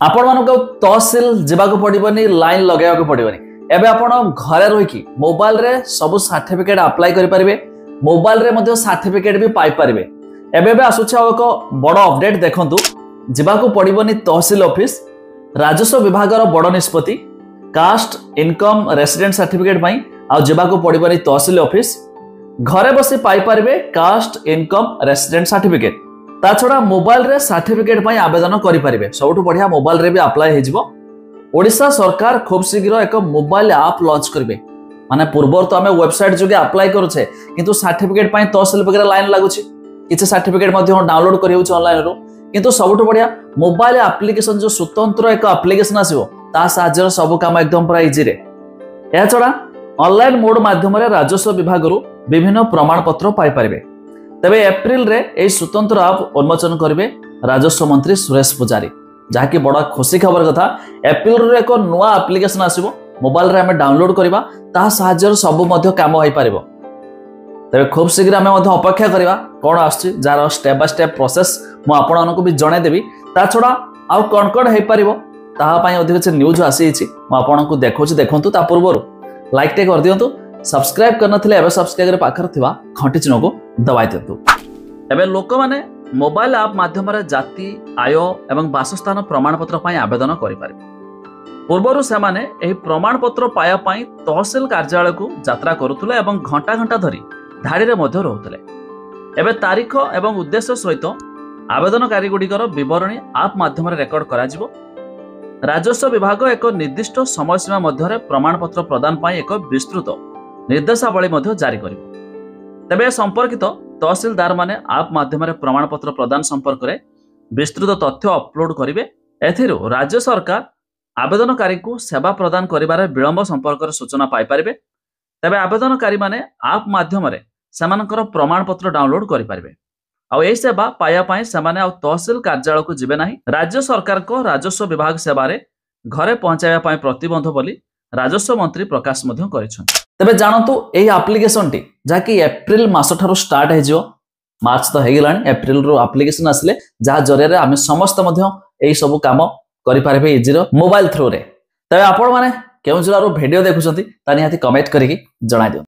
आपण मानक तहसिल जावाक पड़ोनी लाइन लगे पड़ोनी एबे आपण घरे रही मोबाइल रे सब सर्टिफिकेट अप्लाई करें मोबाइल रे सर्टिफिकेट भी पाई पारे। एबे आसुच एक बड़ अपडेट देखंतु जावाक पड़ोनी तहसिल ऑफिस राजस्व विभाग बड़ निष्पत्ति कास्ट इनकम रेसिडेंट सर्टिफिकेट जावाक पड़ोनी तहसिल ऑफिस घरे बसी पाई पारे कास्ट इनकम रेसिडेंट सर्टिफिकेट ता छड़ा मोबाइल रे सर्टिफिकेट आवेदन करें। सबुठ बढ़िया मोबाइल रे भी अप्लाई हो। ओडिशा सरकार खूब शीघ्र एक मोबाइल आप लॉन्च करेंगे माने पूर्वर तो आम वेबसाइट जो अप्लाई करुचे किंतु सर्टिफिकेट तहसिल वगैरह लाइन लगुच किसी सर्टिफिकेट डाउनलोड कर ऑनलाइन रो किंतु सबुठ बढ़िया मोबाइल एप्लिकेशन जो स्वतंत्र एक एप्लिकेशन आसो ता साहाय्य सब काम एकदम पूरा इजी रे। या छड़ा ऑनलाइन मोड माध्यम राजस्व विभाग विभिन्न प्रमाण पत्र पाई पारे। तेबे एप्रिल रे ए स्वतंत्र आप उन्मोचन करेंगे राजस्व मंत्री सुरेश पुजारी जहाँकि बड़ा खुशी खबर कथा। एप्रिल रे एक नुआ एप्लिकेशन आसीबो मोबाइल रे हमें डाउनलोड करबा ता साहाय्य सब मध्य काम होई पारिबो। तेबे खूब शीघ्र हमें मध्य अपेक्षा करबा कोन आछि jar step by step process मु आपनको भी जणे देबी। ता छडा आउ कोन कोन होई पारिबो ताहा पई अधिक से न्यूज आसी छि मु आपनको देखौछि देखंतु ता पूर्वरु लाइक टे कर दियंतु सब्सक्राइब करना थिले एबे सब्सक्राइब पाखर थिबा घंटी चिन्ह को दबाई दियंतु। एबे लोक माने मोबाइल ऐप माध्यम रे जाति आय एवं बासस्थान प्रमाण पत्र पई आवेदन करि पारे। पूर्वरु से माने एही प्रमाण पत्र पाया पई तहसील कार्यालय को यात्रा करुथले एवं घंटा घंटा धरी धाड़ी रे मध्य रहउथले। एबे तारीख एवं उद्देश्य सहित आवेदनकारी गुडीकर विवरणी ऐप माध्यम रे रेकॉर्ड करा जिवो। राजस्व विभाग एक निर्दिष्ट समय सीमा मध्य प्रमाण पत्र प्रदान पई एक विस्तृत निर्देशावली जारी करिवो। तेबे संपर्कित तहसीलदार माने ऐप माध्यम प्रमाण पत्र प्रदान संपर्क में विस्तृत तथ्य अपलोड करेंगे। एथिरु राज्य सरकार आवेदनकारी को सेवा प्रदान करिबार विलंब संपर्क सूचना पाई पारिबे। तेबे आवेदनकारी माने ऐप माध्यम सेमानकर प्रमाण पत्र डाउनलोड करि पारिबे। आउ एही सेवा पाया पई सेमाने आउ तहसील कार्यालय को जिबे नाही। राज्य सरकार को राजस्व विभाग सेवारे घरे पहुंचाइबा पई प्रतिबंध बोली राजस्व मंत्री प्रकाश मध्य करिसथि। तेबे जानतु एही एप्लिकेशन टी जाकी एप्रिल मास ठारो स्टार्ट हे जिवो मार्च तो हे गेलानी एप्रिल रो एप्लिकेशन आसले जा जरिया आमे समस्त मध्य एही सब काम करि पारबे इजी रो मोबाइल थ्रू रे। तबे आपण माने केउ जिल्ला रो वीडियो देखुछंती तानि हाथि कमेंट करिकि जणाइ दियौ।